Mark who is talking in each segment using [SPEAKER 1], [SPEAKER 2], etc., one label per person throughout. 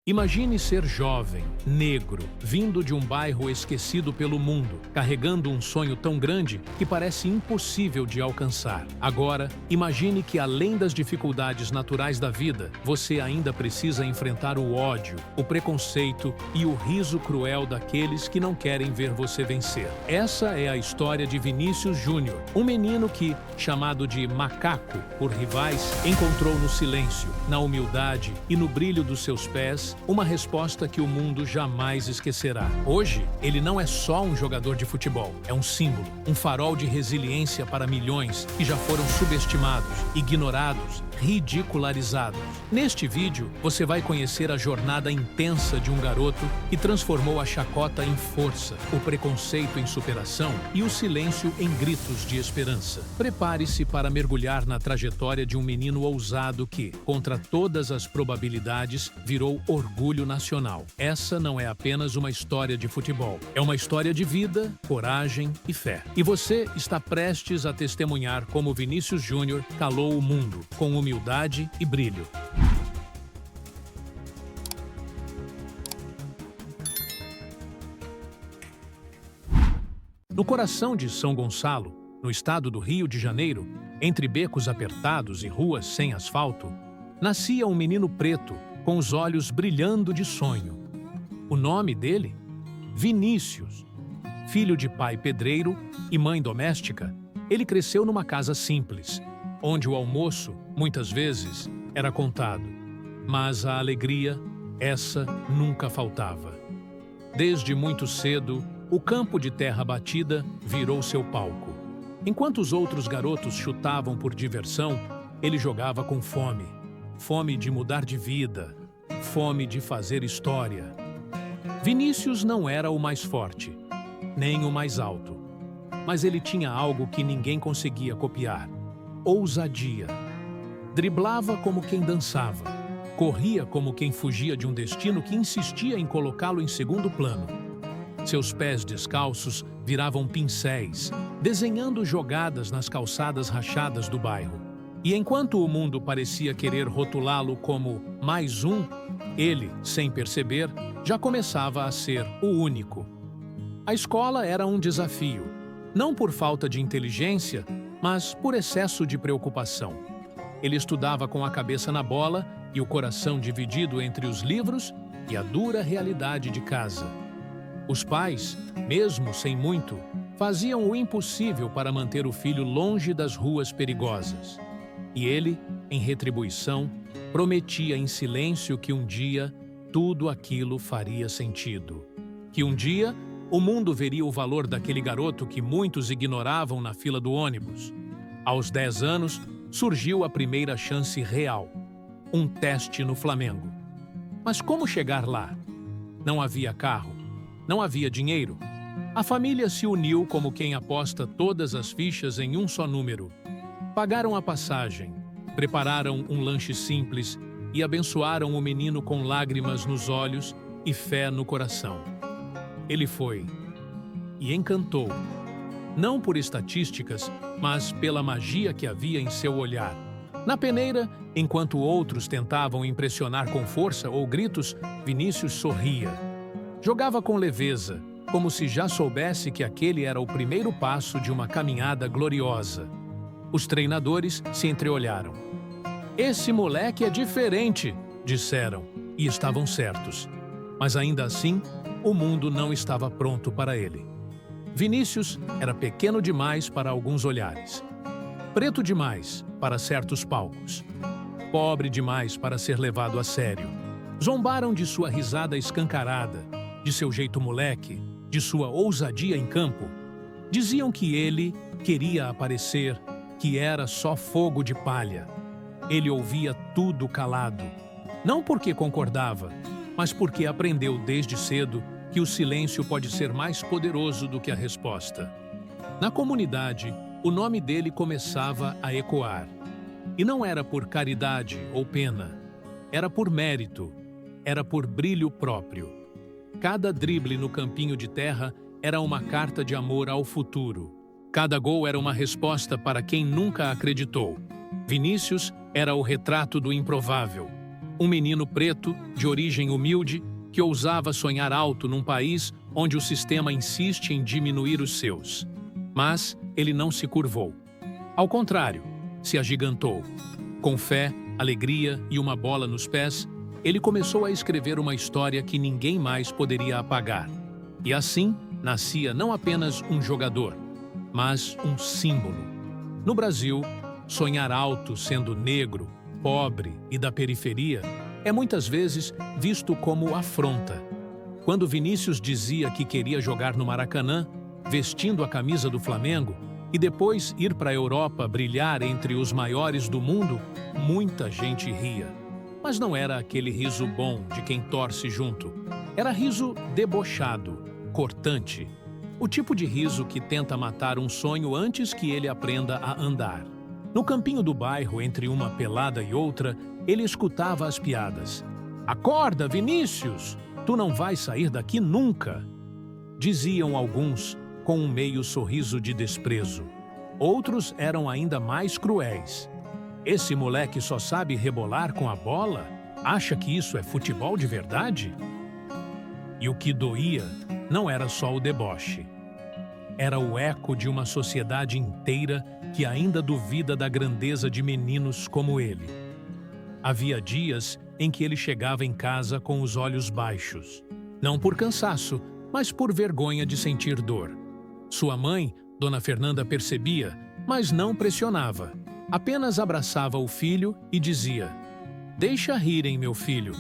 [SPEAKER 1] Imagine ser jovem, negro, vindo de um bairro esquecido pelo mundo, carregando um sonho tão grande que parece impossível de alcançar. Agora, imagine que além das dificuldades naturais da vida, você ainda precisa enfrentar o ódio, o preconceito e o riso cruel daqueles que não querem ver você vencer. Essa é a história de Vinícius Júnior, um menino que, chamado de macaco por rivais, encontrou no silêncio, na humildade e no brilho dos seus pés uma resposta que o mundo jamais esquecerá. Hoje, ele não é só um jogador de futebol, é um símbolo, um farol de resiliência para milhões que já foram subestimados, ignorados, ridicularizados. Neste vídeo, você vai conhecer a jornada intensa de um garoto que transformou a chacota em força, o preconceito em superação e o silêncio em gritos de esperança. Prepare-se para mergulhar na trajetória de um menino ousado que, contra todas as probabilidades, virou orgulho nacional. Essa não é apenas uma história de futebol, é uma história de vida, coragem e fé. E você está prestes a testemunhar como Vinícius Júnior calou o mundo, com humildade e brilho. No coração de São Gonçalo, no estado do Rio de Janeiro, entre becos apertados e ruas sem asfalto, nascia um menino preto, com os olhos brilhando de sonho. O nome dele? Vinícius. Filho de pai pedreiro e mãe doméstica, ele cresceu numa casa simples, onde o almoço, muitas vezes, era contado. Mas a alegria, essa nunca faltava. Desde muito cedo, o campo de terra batida virou seu palco. Enquanto os outros garotos chutavam por diversão, ele jogava com fome. Fome de mudar de vida, fome de fazer história. Vinícius não era o mais forte, nem o mais alto. Mas ele tinha algo que ninguém conseguia copiar: ousadia. Driblava como quem dançava, corria como quem fugia de um destino que insistia em colocá-lo em segundo plano. Seus pés descalços viravam pincéis, desenhando jogadas nas calçadas rachadas do bairro. E enquanto o mundo parecia querer rotulá-lo como mais um, ele, sem perceber, já começava a ser o único. A escola era um desafio, não por falta de inteligência, mas por excesso de preocupação. Ele estudava com a cabeça na bola e o coração dividido entre os livros e a dura realidade de casa. Os pais, mesmo sem muito, faziam o impossível para manter o filho longe das ruas perigosas. E ele, em retribuição, prometia em silêncio que um dia tudo aquilo faria sentido. Que um dia o mundo veria o valor daquele garoto que muitos ignoravam na fila do ônibus. Aos 10 anos, surgiu a primeira chance real, um teste no Flamengo. Mas como chegar lá? Não havia carro, não havia dinheiro. A família se uniu como quem aposta todas as fichas em um só número. Pagaram a passagem, prepararam um lanche simples e abençoaram o menino com lágrimas nos olhos e fé no coração. Ele foi e encantou, não por estatísticas, mas pela magia que havia em seu olhar. Na peneira, enquanto outros tentavam impressionar com força ou gritos, Vinícius sorria. Jogava com leveza, como se já soubesse que aquele era o primeiro passo de uma caminhada gloriosa. Os treinadores se entreolharam. "Esse moleque é diferente", disseram, e estavam certos. Mas ainda assim, o mundo não estava pronto para ele. Vinícius era pequeno demais para alguns olhares, preto demais para certos palcos, pobre demais para ser levado a sério. Zombaram de sua risada escancarada, de seu jeito moleque, de sua ousadia em campo. Diziam que ele queria aparecer, que era só fogo de palha. Ele ouvia tudo calado, não porque concordava, mas porque aprendeu desde cedo que o silêncio pode ser mais poderoso do que a resposta. Na comunidade, o nome dele começava a ecoar. E não era por caridade ou pena, era por mérito, era por brilho próprio. Cada drible no campinho de terra era uma carta de amor ao futuro. Cada gol era uma resposta para quem nunca acreditou. Vinícius era o retrato do improvável. Um menino preto, de origem humilde, que ousava sonhar alto num país onde o sistema insiste em diminuir os seus. Mas ele não se curvou. Ao contrário, se agigantou. Com fé, alegria e uma bola nos pés, ele começou a escrever uma história que ninguém mais poderia apagar. E assim, nascia não apenas um jogador, mas um símbolo. No Brasil, sonhar alto sendo negro, pobre e da periferia é muitas vezes visto como afronta. Quando Vinícius dizia que queria jogar no Maracanã, vestindo a camisa do Flamengo, e depois ir para a Europa brilhar entre os maiores do mundo, muita gente ria. Mas não era aquele riso bom de quem torce junto. Era riso debochado, cortante. O tipo de riso que tenta matar um sonho antes que ele aprenda a andar. No campinho do bairro, entre uma pelada e outra, ele escutava as piadas. "Acorda, Vinícius! Tu não vais sair daqui nunca!" Diziam alguns, com um meio sorriso de desprezo. Outros eram ainda mais cruéis. "Esse moleque só sabe rebolar com a bola? Acha que isso é futebol de verdade?" E o que doía não era só o deboche. Era o eco de uma sociedade inteira que ainda duvida da grandeza de meninos como ele. Havia dias em que ele chegava em casa com os olhos baixos. Não por cansaço, mas por vergonha de sentir dor. Sua mãe, Dona Fernanda, percebia, mas não pressionava. Apenas abraçava o filho e dizia: "Deixa rirem, meu filho.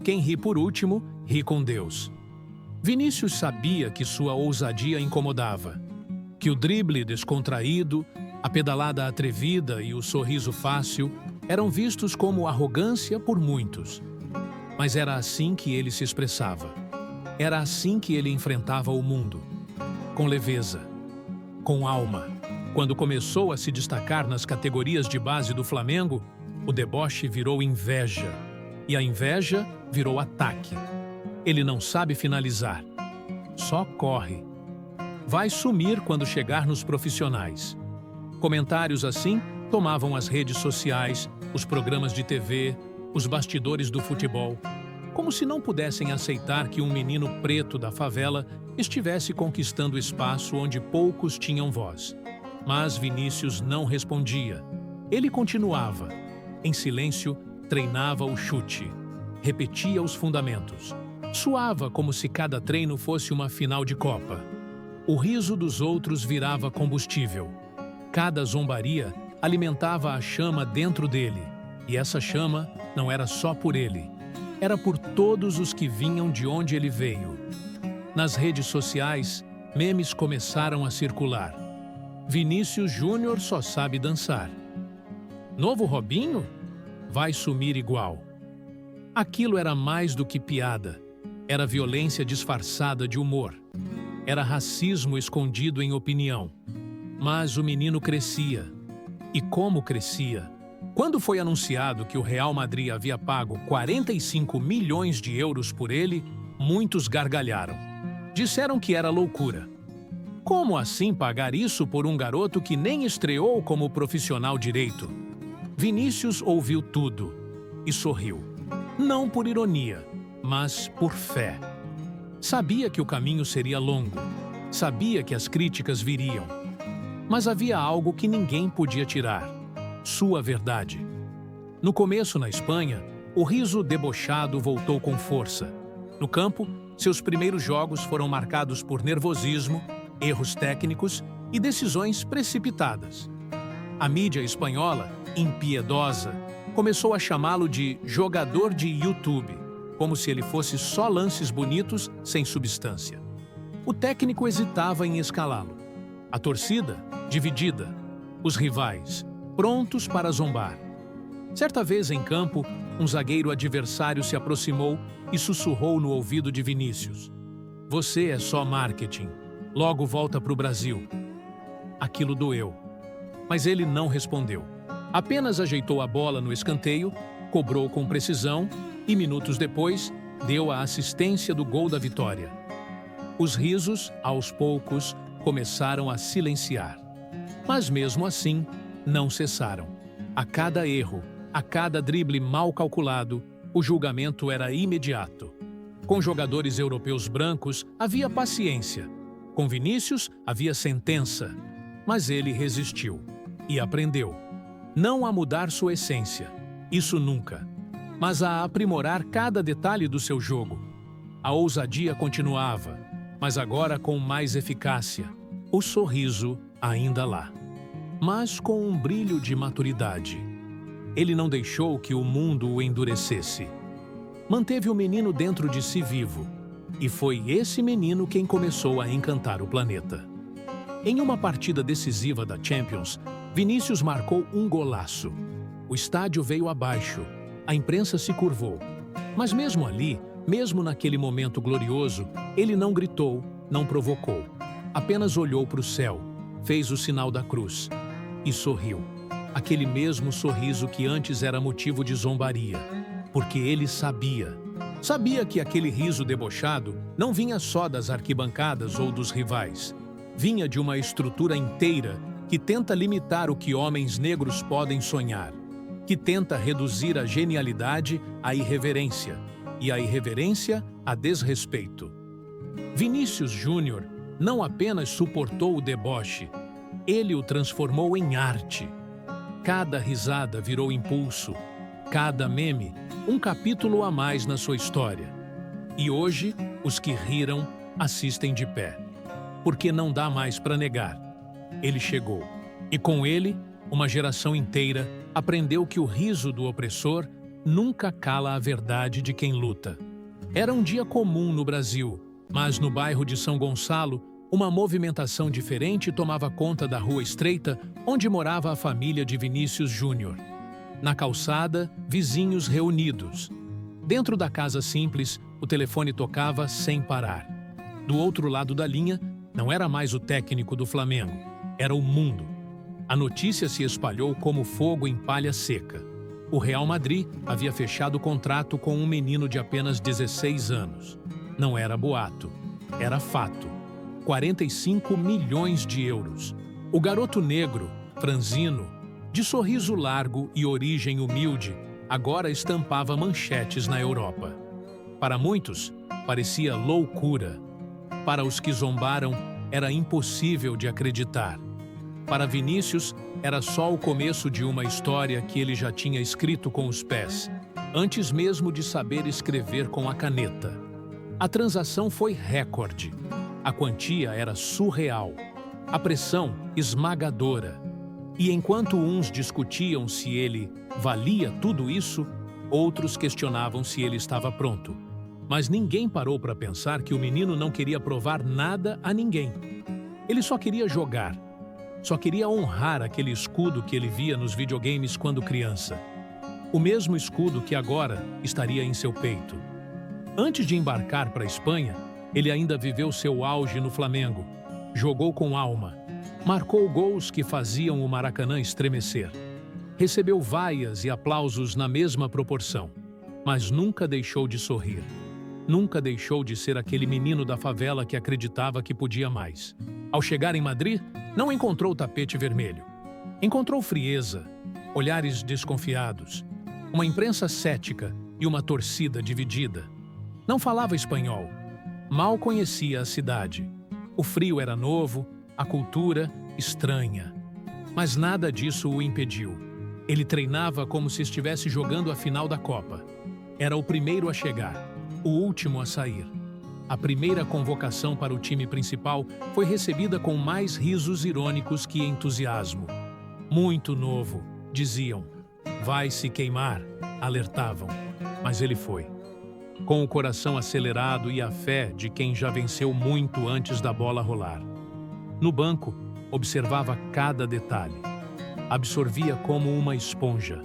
[SPEAKER 1] Quem ri por último, ri com Deus." Vinícius sabia que sua ousadia incomodava, que o drible descontraído, a pedalada atrevida e o sorriso fácil eram vistos como arrogância por muitos. Mas era assim que ele se expressava. Era assim que ele enfrentava o mundo. Com leveza, com alma. Quando começou a se destacar nas categorias de base do Flamengo, o deboche virou inveja. E a inveja virou ataque. Ele não sabe finalizar. Só corre. Vai sumir quando chegar nos profissionais. Comentários assim tomavam as redes sociais, os programas de TV, os bastidores do futebol, como se não pudessem aceitar que um menino preto da favela estivesse conquistando espaço onde poucos tinham voz. Mas Vinícius não respondia. Ele continuava. Em silêncio, treinava o chute. Repetia os fundamentos. Suava como se cada treino fosse uma final de Copa. O riso dos outros virava combustível. Cada zombaria alimentava a chama dentro dele. E essa chama não era só por ele. Era por todos os que vinham de onde ele veio. Nas redes sociais, memes começaram a circular. Vinícius Júnior só sabe dançar. Novo Robinho? Vai sumir igual. Aquilo era mais do que piada. Era violência disfarçada de humor. Era racismo escondido em opinião. Mas o menino crescia. E como crescia? Quando foi anunciado que o Real Madrid havia pago 45 milhões de euros por ele, muitos gargalharam. Disseram que era loucura. Como assim pagar isso por um garoto que nem estreou como profissional direito? Vinícius ouviu tudo e sorriu. Não por ironia, mas por fé. Sabia que o caminho seria longo. Sabia que as críticas viriam. Mas havia algo que ninguém podia tirar: sua verdade. No começo, na Espanha, o riso debochado voltou com força. No campo, seus primeiros jogos foram marcados por nervosismo, erros técnicos e decisões precipitadas. A mídia espanhola, impiedosa, começou a chamá-lo de jogador de YouTube, como se ele fosse só lances bonitos sem substância. O técnico hesitava em escalá-lo. A torcida, dividida. Os rivais, prontos para zombar. Certa vez em campo, um zagueiro adversário se aproximou e sussurrou no ouvido de Vinícius: "Você é só marketing. Logo volta para o Brasil." Aquilo doeu. Mas ele não respondeu. Apenas ajeitou a bola no escanteio, cobrou com precisão e, minutos depois, deu a assistência do gol da vitória. Os risos, aos poucos, começaram a silenciar. Mas mesmo assim, não cessaram. A cada erro, a cada drible mal calculado, O julgamento era imediato. Com jogadores europeus brancos, havia paciência. Com Vinícius, havia sentença. Mas ele resistiu e aprendeu. Não a mudar sua essência, isso nunca, mas a aprimorar cada detalhe do seu jogo. A ousadia continuava, mas agora com mais eficácia. O sorriso ainda lá, mas com um brilho de maturidade. Ele não deixou que o mundo o endurecesse. Manteve o menino dentro de si vivo, e foi esse menino quem começou a encantar o planeta. Em uma partida decisiva da Champions, Vinícius marcou um golaço. O estádio veio abaixo, a imprensa se curvou. Mas mesmo ali, mesmo naquele momento glorioso, ele não gritou, não provocou. Apenas olhou para o céu, fez o sinal da cruz e sorriu. Aquele mesmo sorriso que antes era motivo de zombaria, porque ele sabia. Sabia que aquele riso debochado não vinha só das arquibancadas ou dos rivais. Vinha de uma estrutura inteira que tenta limitar o que homens negros podem sonhar, que tenta reduzir a genialidade à irreverência e a irreverência a desrespeito. Vinícius Júnior não apenas suportou o deboche, ele o transformou em arte. Cada risada virou impulso, cada meme, um capítulo a mais na sua história. E hoje, os que riram assistem de pé, porque não dá mais para negar. Ele chegou, e com ele, uma geração inteira aprendeu que o riso do opressor nunca cala a verdade de quem luta. Era um dia comum no Brasil, mas no bairro de São Gonçalo, uma movimentação diferente tomava conta da rua estreita onde morava a família de Vinícius Júnior. Na calçada, vizinhos reunidos. Dentro da casa simples, o telefone tocava sem parar. Do outro lado da linha, não era mais o técnico do Flamengo, era o mundo. A notícia se espalhou como fogo em palha seca. O Real Madrid havia fechado o contrato com um menino de apenas 16 anos. Não era boato, era fato. 45 milhões de euros. O garoto negro, franzino, de sorriso largo e origem humilde, agora estampava manchetes na Europa. Para muitos, parecia loucura. Para os que zombaram, era impossível de acreditar. Para Vinícius, era só o começo de uma história que ele já tinha escrito com os pés, antes mesmo de saber escrever com a caneta. A transação foi recorde. A quantia era surreal. A pressão esmagadora. E enquanto uns discutiam se ele valia tudo isso, outros questionavam se ele estava pronto. Mas ninguém parou para pensar que o menino não queria provar nada a ninguém. Ele só queria jogar. Só queria honrar aquele escudo que ele via nos videogames quando criança. O mesmo escudo que agora estaria em seu peito. Antes de embarcar para a Espanha, ele ainda viveu seu auge no Flamengo. Jogou com alma. Marcou gols que faziam o Maracanã estremecer. Recebeu vaias e aplausos na mesma proporção. Mas nunca deixou de sorrir. Nunca deixou de ser aquele menino da favela que acreditava que podia mais. Ao chegar em Madrid, não encontrou o tapete vermelho. Encontrou frieza, olhares desconfiados, uma imprensa cética e uma torcida dividida. Não falava espanhol. Mal conhecia a cidade. O frio era novo, a cultura estranha. Mas nada disso o impediu. Ele treinava como se estivesse jogando a final da Copa. Era o primeiro a chegar, o último a sair. A primeira convocação para o time principal foi recebida com mais risos irônicos que entusiasmo. Muito novo, diziam. Vai se queimar, alertavam. Mas ele foi. Com o coração acelerado e a fé de quem já venceu muito antes da bola rolar. No banco, observava cada detalhe. Absorvia como uma esponja.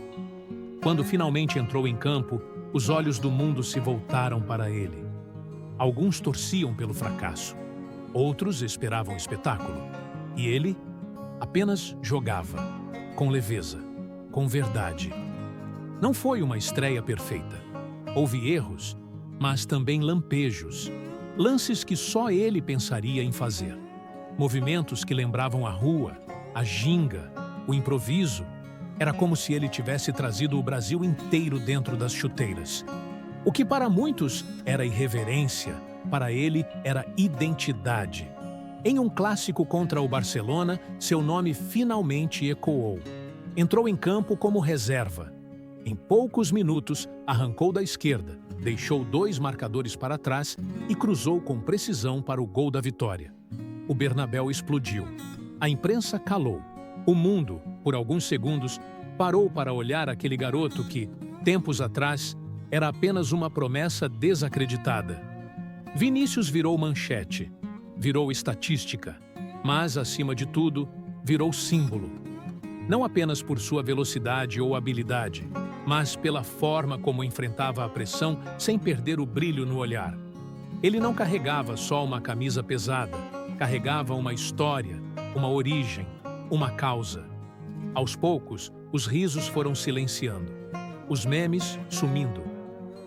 [SPEAKER 1] Quando finalmente entrou em campo, os olhos do mundo se voltaram para ele. Alguns torciam pelo fracasso. Outros esperavam espetáculo. E ele apenas jogava, com leveza, com verdade. Não foi uma estreia perfeita. Houve erros, mas também lampejos. Lances que só ele pensaria em fazer. Movimentos que lembravam a rua, a ginga, o improviso. Era como se ele tivesse trazido o Brasil inteiro dentro das chuteiras. O que para muitos era irreverência, para ele era identidade. Em um clássico contra o Barcelona, seu nome finalmente ecoou. Entrou em campo como reserva. Em poucos minutos, arrancou da esquerda, deixou 2 marcadores para trás e cruzou com precisão para o gol da vitória. O Bernabéu explodiu. A imprensa calou. O mundo, por alguns segundos, parou para olhar aquele garoto que, tempos atrás, era apenas uma promessa desacreditada. Vinícius virou manchete, virou estatística, mas, acima de tudo, virou símbolo. Não apenas por sua velocidade ou habilidade, mas pela forma como enfrentava a pressão sem perder o brilho no olhar. Ele não carregava só uma camisa pesada, carregava uma história, uma origem, uma causa. Aos poucos, os risos foram silenciando, os memes sumindo,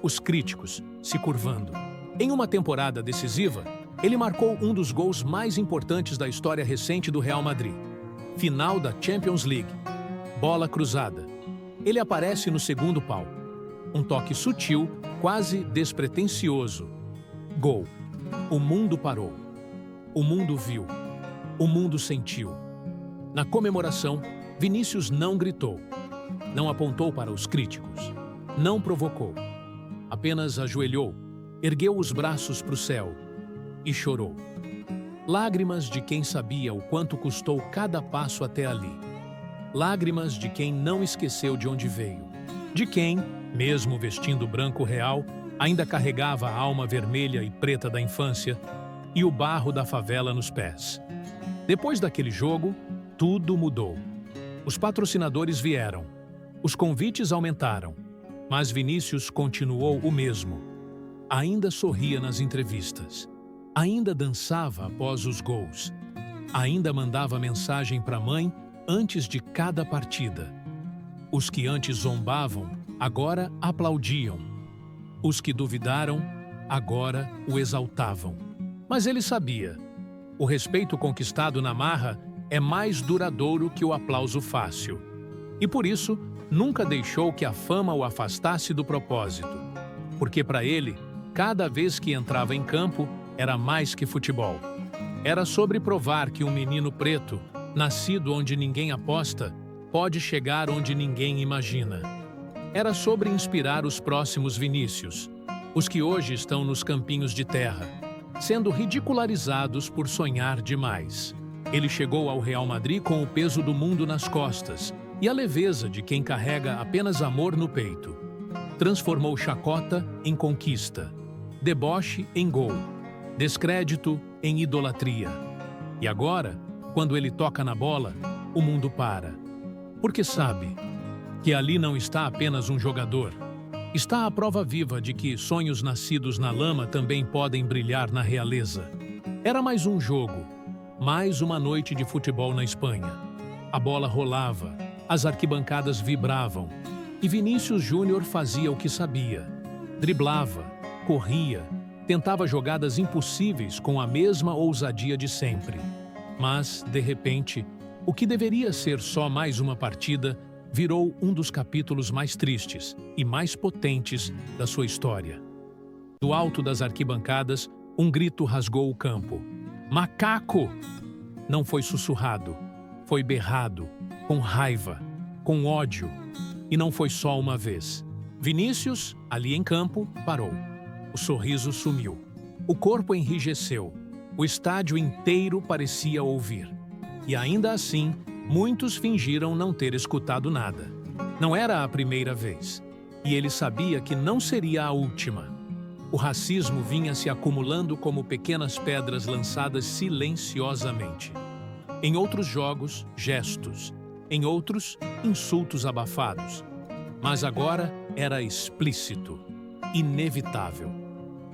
[SPEAKER 1] os críticos se curvando. Em uma temporada decisiva, ele marcou um dos gols mais importantes da história recente do Real Madrid. Final da Champions League. Bola cruzada. Ele aparece no segundo pau. Um toque sutil, quase despretensioso. Gol. O mundo parou. O mundo viu. O mundo sentiu. Na comemoração, Vinícius não gritou. Não apontou para os críticos. Não provocou. Apenas ajoelhou, ergueu os braços para o céu e chorou. Lágrimas de quem sabia o quanto custou cada passo até ali. Lágrimas de quem não esqueceu de onde veio. De quem, mesmo vestindo branco real, ainda carregava a alma vermelha e preta da infância e o barro da favela nos pés. Depois daquele jogo, tudo mudou. Os patrocinadores vieram. Os convites aumentaram. Mas Vinícius continuou o mesmo. Ainda sorria nas entrevistas. Ainda dançava após os gols. Ainda mandava mensagem para a mãe antes de cada partida. Os que antes zombavam, agora aplaudiam. Os que duvidaram, agora o exaltavam. Mas ele sabia. O respeito conquistado na marra é mais duradouro que o aplauso fácil. E por isso, nunca deixou que a fama o afastasse do propósito. Porque para ele, cada vez que entrava em campo, era mais que futebol. Era sobre provar que um menino preto, nascido onde ninguém aposta, pode chegar onde ninguém imagina. Era sobre inspirar os próximos Vinícius, os que hoje estão nos campinhos de terra, sendo ridicularizados por sonhar demais. Ele chegou ao Real Madrid com o peso do mundo nas costas e a leveza de quem carrega apenas amor no peito. Transformou chacota em conquista, deboche em gol, descrédito em idolatria. E agora, quando ele toca na bola, o mundo para. Porque sabe que ali não está apenas um jogador. Está a prova viva de que sonhos nascidos na lama também podem brilhar na realeza. Era mais um jogo, mais uma noite de futebol na Espanha. A bola rolava, as arquibancadas vibravam, e Vinícius Júnior fazia o que sabia. Driblava, corria, tentava jogadas impossíveis com a mesma ousadia de sempre. Mas, de repente, o que deveria ser só mais uma partida virou um dos capítulos mais tristes e mais potentes da sua história. Do alto das arquibancadas, um grito rasgou o campo. Macaco! Não foi sussurrado, foi berrado, com raiva, com ódio. E não foi só uma vez. Vinícius, ali em campo, parou. O sorriso sumiu. O corpo enrijeceu. O estádio inteiro parecia ouvir. E ainda assim, muitos fingiram não ter escutado nada. Não era a primeira vez. E ele sabia que não seria a última. O racismo vinha se acumulando como pequenas pedras lançadas silenciosamente. Em outros jogos, gestos. Em outros, insultos abafados. Mas agora era explícito, inevitável,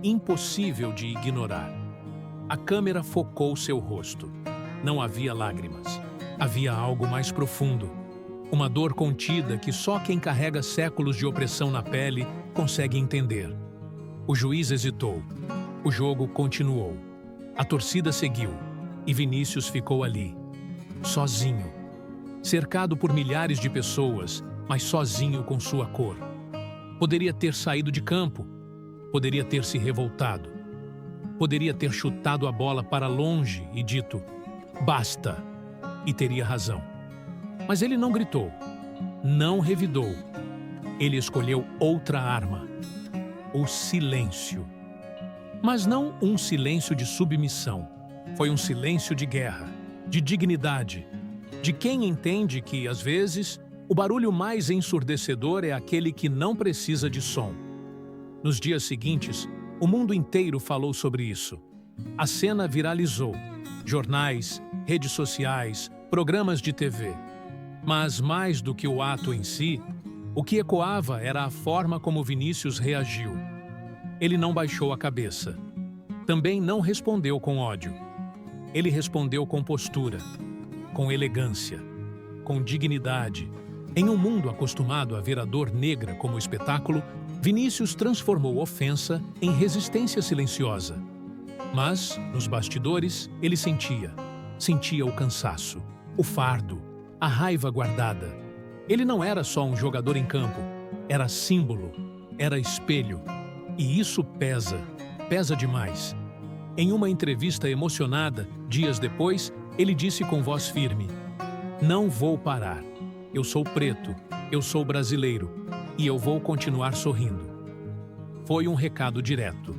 [SPEAKER 1] impossível de ignorar. A câmera focou seu rosto. Não havia lágrimas. Havia algo mais profundo. Uma dor contida que só quem carrega séculos de opressão na pele consegue entender. O juiz hesitou. O jogo continuou. A torcida seguiu. E Vinícius ficou ali, sozinho. cercado por milhares de pessoas, mas sozinho com sua cor. Poderia ter saído de campo, poderia ter se revoltado, poderia ter chutado a bola para longe e dito, basta, e teria razão. Mas ele não gritou, não revidou. Ele escolheu outra arma, o silêncio. Mas não um silêncio de submissão. Foi um silêncio de guerra, de dignidade, de quem entende que, às vezes, o barulho mais ensurdecedor é aquele que não precisa de som. Nos dias seguintes, o mundo inteiro falou sobre isso. A cena viralizou. Jornais, redes sociais, programas de TV. Mas mais do que o ato em si, o que ecoava era a forma como Vinícius reagiu. Ele não baixou a cabeça. Também não respondeu com ódio. Ele respondeu com postura, com elegância, com dignidade. Em um mundo acostumado a ver a dor negra como espetáculo, Vinícius transformou ofensa em resistência silenciosa. Mas, nos bastidores, ele sentia o cansaço, o fardo, a raiva guardada. Ele não era só um jogador em campo, era símbolo, era espelho. E isso pesa demais. Em uma entrevista emocionada, dias depois, ele disse com voz firme: "Não vou parar. Eu sou preto, eu sou brasileiro, e eu vou continuar sorrindo." Foi um recado direto,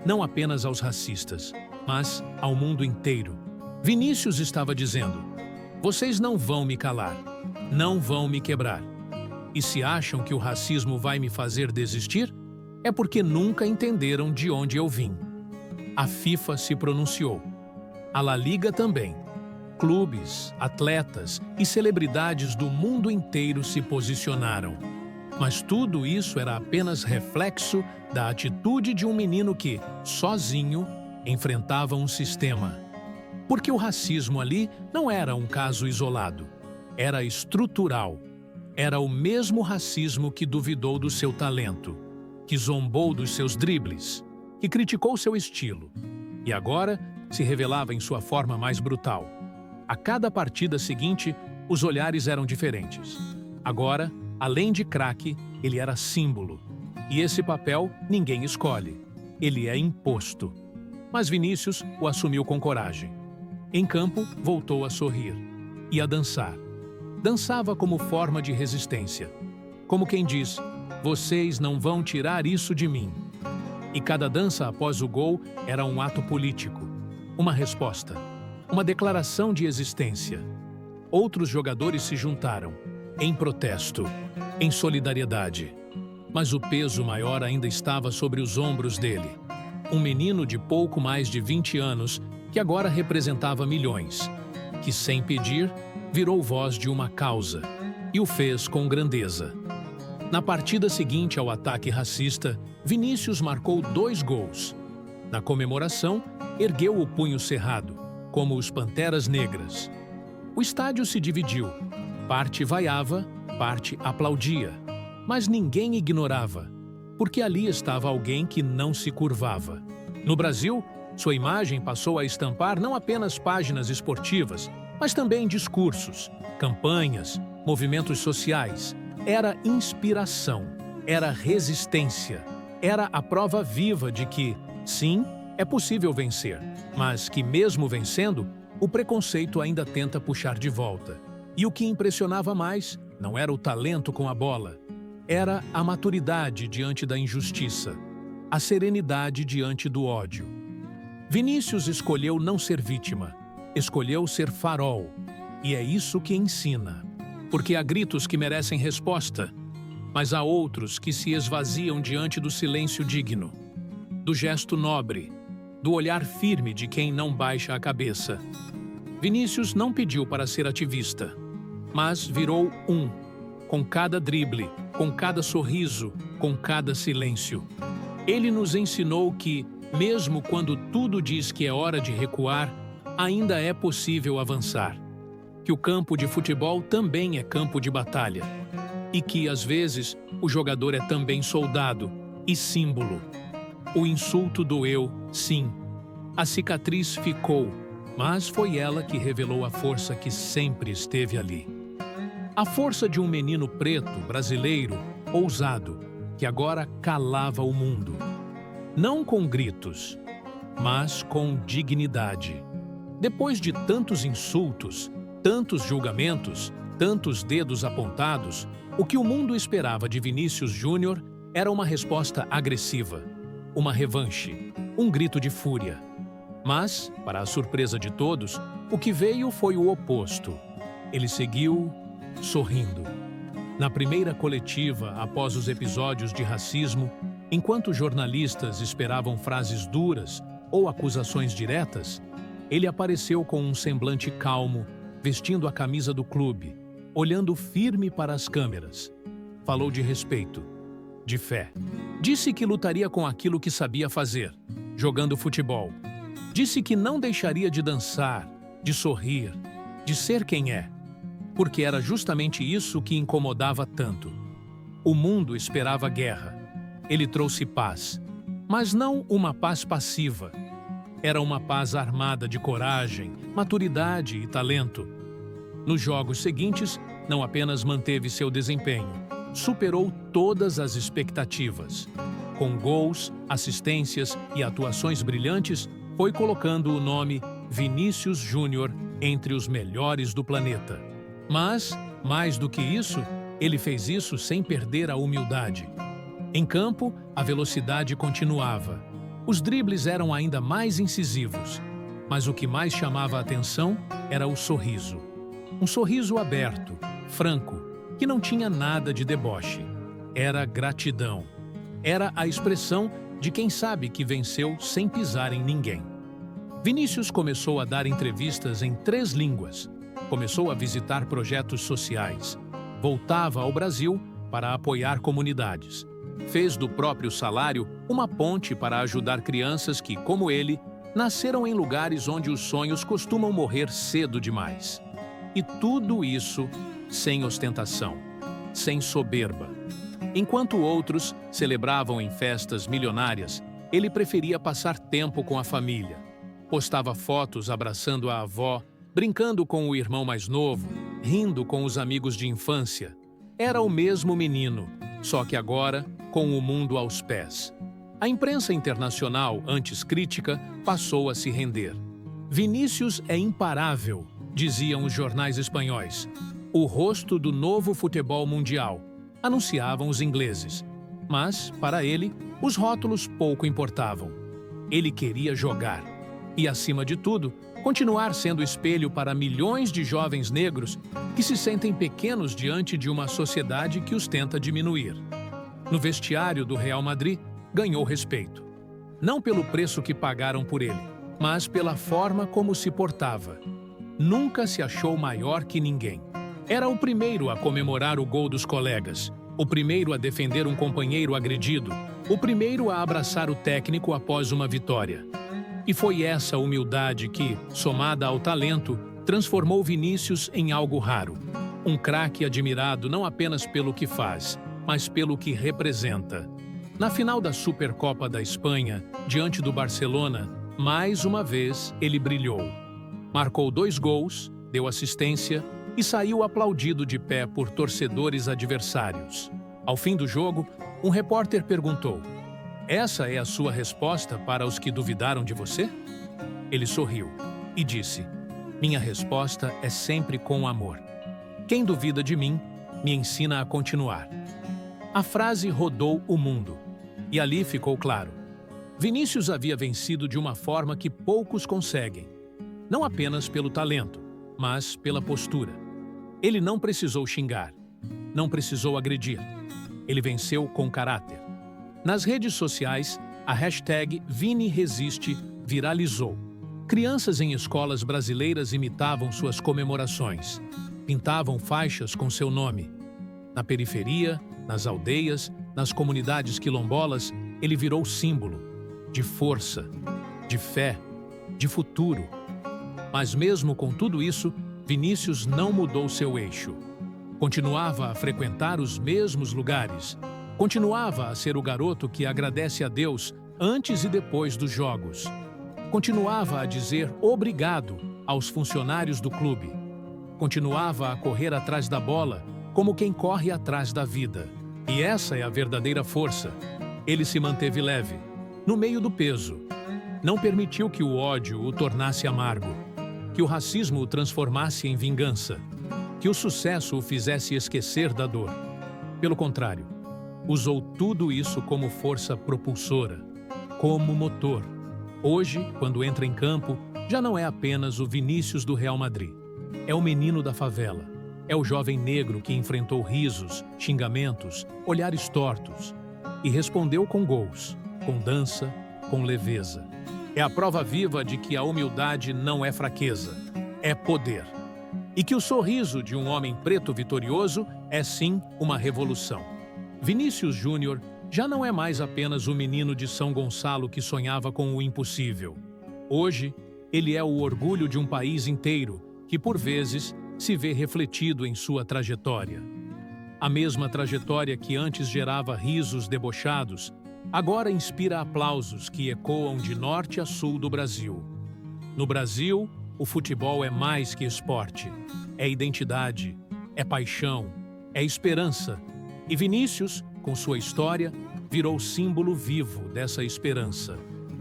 [SPEAKER 1] não apenas aos racistas, mas ao mundo inteiro. Vinícius estava dizendo: "Vocês não vão me calar, não vão me quebrar. E se acham que o racismo vai me fazer desistir, é porque nunca entenderam de onde eu vim." A FIFA se pronunciou. A La Liga também. Clubes, atletas e celebridades do mundo inteiro se posicionaram. Mas tudo isso era apenas reflexo da atitude de um menino que, sozinho, enfrentava um sistema. Porque o racismo ali não era um caso isolado. Era estrutural. Era o mesmo racismo que duvidou do seu talento, que zombou dos seus dribles, que criticou seu estilo. E agora se revelava em sua forma mais brutal. A cada partida seguinte, os olhares eram diferentes. Agora, além de craque, ele era símbolo. E esse papel ninguém escolhe. Ele é imposto. Mas Vinícius o assumiu com coragem. Em campo, voltou a sorrir e a dançar. Dançava como forma de resistência. Como quem diz, "Vocês não vão tirar isso de mim." E cada dança após o gol era um ato político, uma resposta, uma declaração de existência. Outros jogadores se juntaram, em protesto, em solidariedade. Mas o peso maior ainda estava sobre os ombros dele. Um menino de pouco mais de 20 anos que agora representava milhões, que sem pedir, virou voz de uma causa e o fez com grandeza. Na partida seguinte ao ataque racista, Vinícius marcou 2 gols. Na comemoração, ergueu o punho cerrado, como os Panteras Negras. O estádio se dividiu. Parte vaiava, parte aplaudia. Mas ninguém ignorava, porque ali estava alguém que não se curvava. No Brasil, sua imagem passou a estampar não apenas páginas esportivas, mas também discursos, campanhas, movimentos sociais. Era inspiração, era resistência, era a prova viva de que, sim, é possível vencer, mas que mesmo vencendo, o preconceito ainda tenta puxar de volta. E o que impressionava mais não era o talento com a bola, era a maturidade diante da injustiça, a serenidade diante do ódio. Vinícius escolheu não ser vítima, escolheu ser farol, e é isso que ensina. Porque há gritos que merecem resposta, mas há outros que se esvaziam diante do silêncio digno, do gesto nobre, do olhar firme de quem não baixa a cabeça. Vinícius não pediu para ser ativista, mas virou com cada drible, com cada sorriso, com cada silêncio. Ele nos ensinou que, mesmo quando tudo diz que é hora de recuar, ainda é possível avançar. Que o campo de futebol também é campo de batalha. E que, às vezes, o jogador é também soldado e símbolo. O insulto doeu, sim. A cicatriz ficou, mas foi ela que revelou a força que sempre esteve ali. A força de um menino preto, brasileiro, ousado, que agora calava o mundo. Não com gritos, mas com dignidade. Depois de tantos insultos, tantos julgamentos, tantos dedos apontados, o que o mundo esperava de Vinícius Júnior era uma resposta agressiva, uma revanche, um grito de fúria. Mas, para a surpresa de todos, o que veio foi o oposto. Ele seguiu sorrindo. Na primeira coletiva, após os episódios de racismo, enquanto jornalistas esperavam frases duras ou acusações diretas, ele apareceu com um semblante calmo, vestindo a camisa do clube, olhando firme para as câmeras. Falou de respeito, de fé. Disse que lutaria com aquilo que sabia fazer, jogando futebol. Disse que não deixaria de dançar, de sorrir, de ser quem é, porque era justamente isso que incomodava tanto. O mundo esperava guerra. Ele trouxe paz, mas não uma paz passiva. Era uma paz armada de coragem, maturidade e talento. Nos jogos seguintes, não apenas manteve seu desempenho, superou todas as expectativas. Com gols, assistências e atuações brilhantes, foi colocando o nome Vinícius Júnior entre os melhores do planeta. Mas, mais do que isso, ele fez isso sem perder a humildade. Em campo, a velocidade continuava. Os dribles eram ainda mais incisivos. Mas o que mais chamava a atenção era o sorriso. Um sorriso aberto, franco, que não tinha nada de deboche. Era gratidão. Era a expressão de quem sabe que venceu sem pisar em ninguém. Vinícius começou a dar entrevistas em 3 línguas. Começou a visitar projetos sociais. Voltava ao Brasil para apoiar comunidades. Fez do próprio salário uma ponte para ajudar crianças que, como ele, nasceram em lugares onde os sonhos costumam morrer cedo demais. E tudo isso sem ostentação, sem soberba. Enquanto outros celebravam em festas milionárias, ele preferia passar tempo com a família. Postava fotos abraçando a avó, brincando com o irmão mais novo, rindo com os amigos de infância. Era o mesmo menino, só que agora com o mundo aos pés. A imprensa internacional, antes crítica, passou a se render. Vinícius é imparável, diziam os jornais espanhóis. O rosto do novo futebol mundial, anunciavam os ingleses. Mas, para ele, os rótulos pouco importavam. Ele queria jogar. E, acima de tudo, continuar sendo espelho para milhões de jovens negros que se sentem pequenos diante de uma sociedade que os tenta diminuir. No vestiário do Real Madrid, ganhou respeito. Não pelo preço que pagaram por ele, mas pela forma como se portava. Nunca se achou maior que ninguém. Era o primeiro a comemorar o gol dos colegas, o primeiro a defender um companheiro agredido, o primeiro a abraçar o técnico após uma vitória. E foi essa humildade que, somada ao talento, transformou Vinícius em algo raro. Um craque admirado não apenas pelo que faz, mas pelo que representa. Na final da Supercopa da Espanha, diante do Barcelona, mais uma vez ele brilhou. Marcou 2 gols, deu assistência e saiu aplaudido de pé por torcedores adversários. Ao fim do jogo, um repórter perguntou: "Essa é a sua resposta para os que duvidaram de você?" Ele sorriu e disse: "Minha resposta é sempre com amor. Quem duvida de mim, me ensina a continuar." A frase rodou o mundo. E ali ficou claro. Vinícius havia vencido de uma forma que poucos conseguem. Não apenas pelo talento, mas pela postura. Ele não precisou xingar. Não precisou agredir. Ele venceu com caráter. Nas redes sociais, a hashtag ViniResiste viralizou. Crianças em escolas brasileiras imitavam suas comemorações. Pintavam faixas com seu nome. Na periferia, nas aldeias, nas comunidades quilombolas, ele virou símbolo de força, de fé, de futuro. Mas mesmo com tudo isso, Vinícius não mudou seu eixo. Continuava a frequentar os mesmos lugares. Continuava a ser o garoto que agradece a Deus antes e depois dos jogos. Continuava a dizer obrigado aos funcionários do clube. Continuava a correr atrás da bola, como quem corre atrás da vida. E essa é a verdadeira força. Ele se manteve leve, no meio do peso. Não permitiu que o ódio o tornasse amargo, que o racismo o transformasse em vingança, que o sucesso o fizesse esquecer da dor. Pelo contrário, usou tudo isso como força propulsora, como motor. Hoje, quando entra em campo, já não é apenas o Vinícius do Real Madrid. É o menino da favela. É o jovem negro que enfrentou risos, xingamentos, olhares tortos e respondeu com gols, com dança, com leveza. É a prova viva de que a humildade não é fraqueza, é poder. E que o sorriso de um homem preto vitorioso é sim uma revolução. Vinícius Júnior já não é mais apenas o menino de São Gonçalo que sonhava com o impossível. Hoje, ele é o orgulho de um país inteiro que, por vezes, se vê refletido em sua trajetória. A mesma trajetória que antes gerava risos debochados, agora inspira aplausos que ecoam de norte a sul do Brasil. No Brasil, o futebol é mais que esporte. É identidade, é paixão, é esperança. E Vinícius, com sua história, virou símbolo vivo dessa esperança.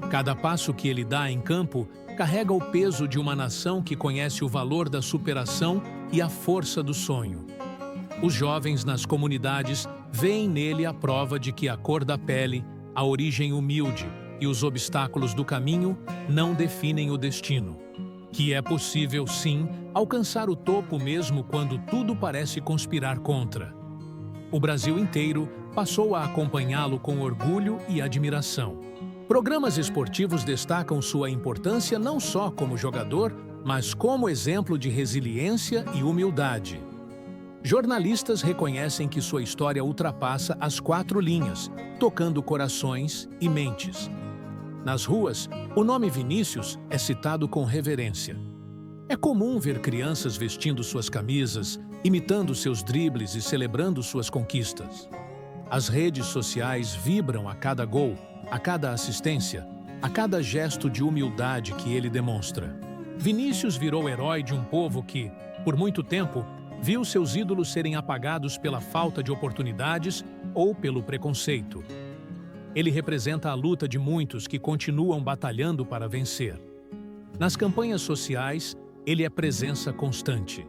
[SPEAKER 1] Cada passo que ele dá em campo carrega o peso de uma nação que conhece o valor da superação e a força do sonho. Os jovens nas comunidades veem nele a prova de que a cor da pele, a origem humilde e os obstáculos do caminho não definem o destino. Que é possível, sim, alcançar o topo mesmo quando tudo parece conspirar contra. O Brasil inteiro passou a acompanhá-lo com orgulho e admiração. Programas esportivos destacam sua importância não só como jogador, mas como exemplo de resiliência e humildade. Jornalistas reconhecem que sua história ultrapassa as 4 linhas, tocando corações e mentes. Nas ruas, o nome Vinícius é citado com reverência. É comum ver crianças vestindo suas camisas, imitando seus dribles e celebrando suas conquistas. As redes sociais vibram a cada gol, a cada assistência, a cada gesto de humildade que ele demonstra. Vinícius virou herói de um povo que, por muito tempo, viu seus ídolos serem apagados pela falta de oportunidades ou pelo preconceito. Ele representa a luta de muitos que continuam batalhando para vencer. Nas campanhas sociais, ele é presença constante.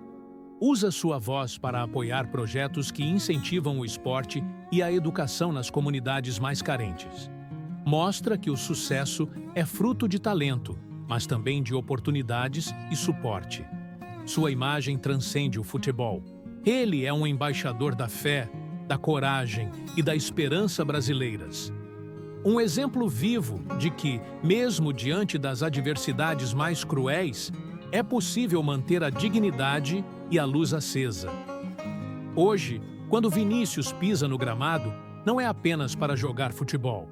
[SPEAKER 1] Usa sua voz para apoiar projetos que incentivam o esporte e a educação nas comunidades mais carentes. Mostra que o sucesso é fruto de talento, mas também de oportunidades e suporte. Sua imagem transcende o futebol. Ele é um embaixador da fé, da coragem e da esperança brasileiras. Um exemplo vivo de que, mesmo diante das adversidades mais cruéis, é possível manter a dignidade e a luz acesa. Hoje, quando Vinícius pisa no gramado, não é apenas para jogar futebol.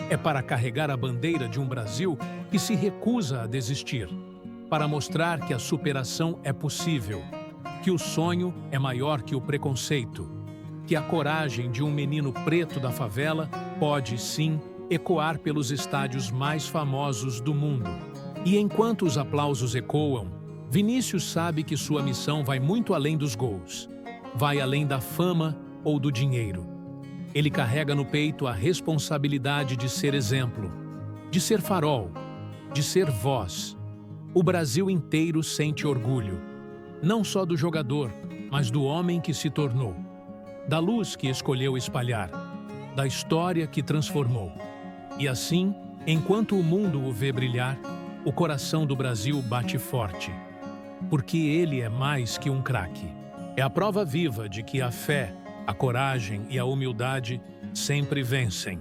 [SPEAKER 1] É para carregar a bandeira de um Brasil que se recusa a desistir, para mostrar que a superação é possível, que o sonho é maior que o preconceito, que a coragem de um menino preto da favela pode, sim, ecoar pelos estádios mais famosos do mundo. E enquanto os aplausos ecoam, Vinícius sabe que sua missão vai muito além dos gols, vai além da fama ou do dinheiro. Ele carrega no peito a responsabilidade de ser exemplo, de ser farol, de ser voz. O Brasil inteiro sente orgulho, não só do jogador, mas do homem que se tornou, da luz que escolheu espalhar, da história que transformou. E assim, enquanto o mundo o vê brilhar, o coração do Brasil bate forte, porque ele é mais que um craque. É a prova viva de que a fé, a coragem e a humildade sempre vencem.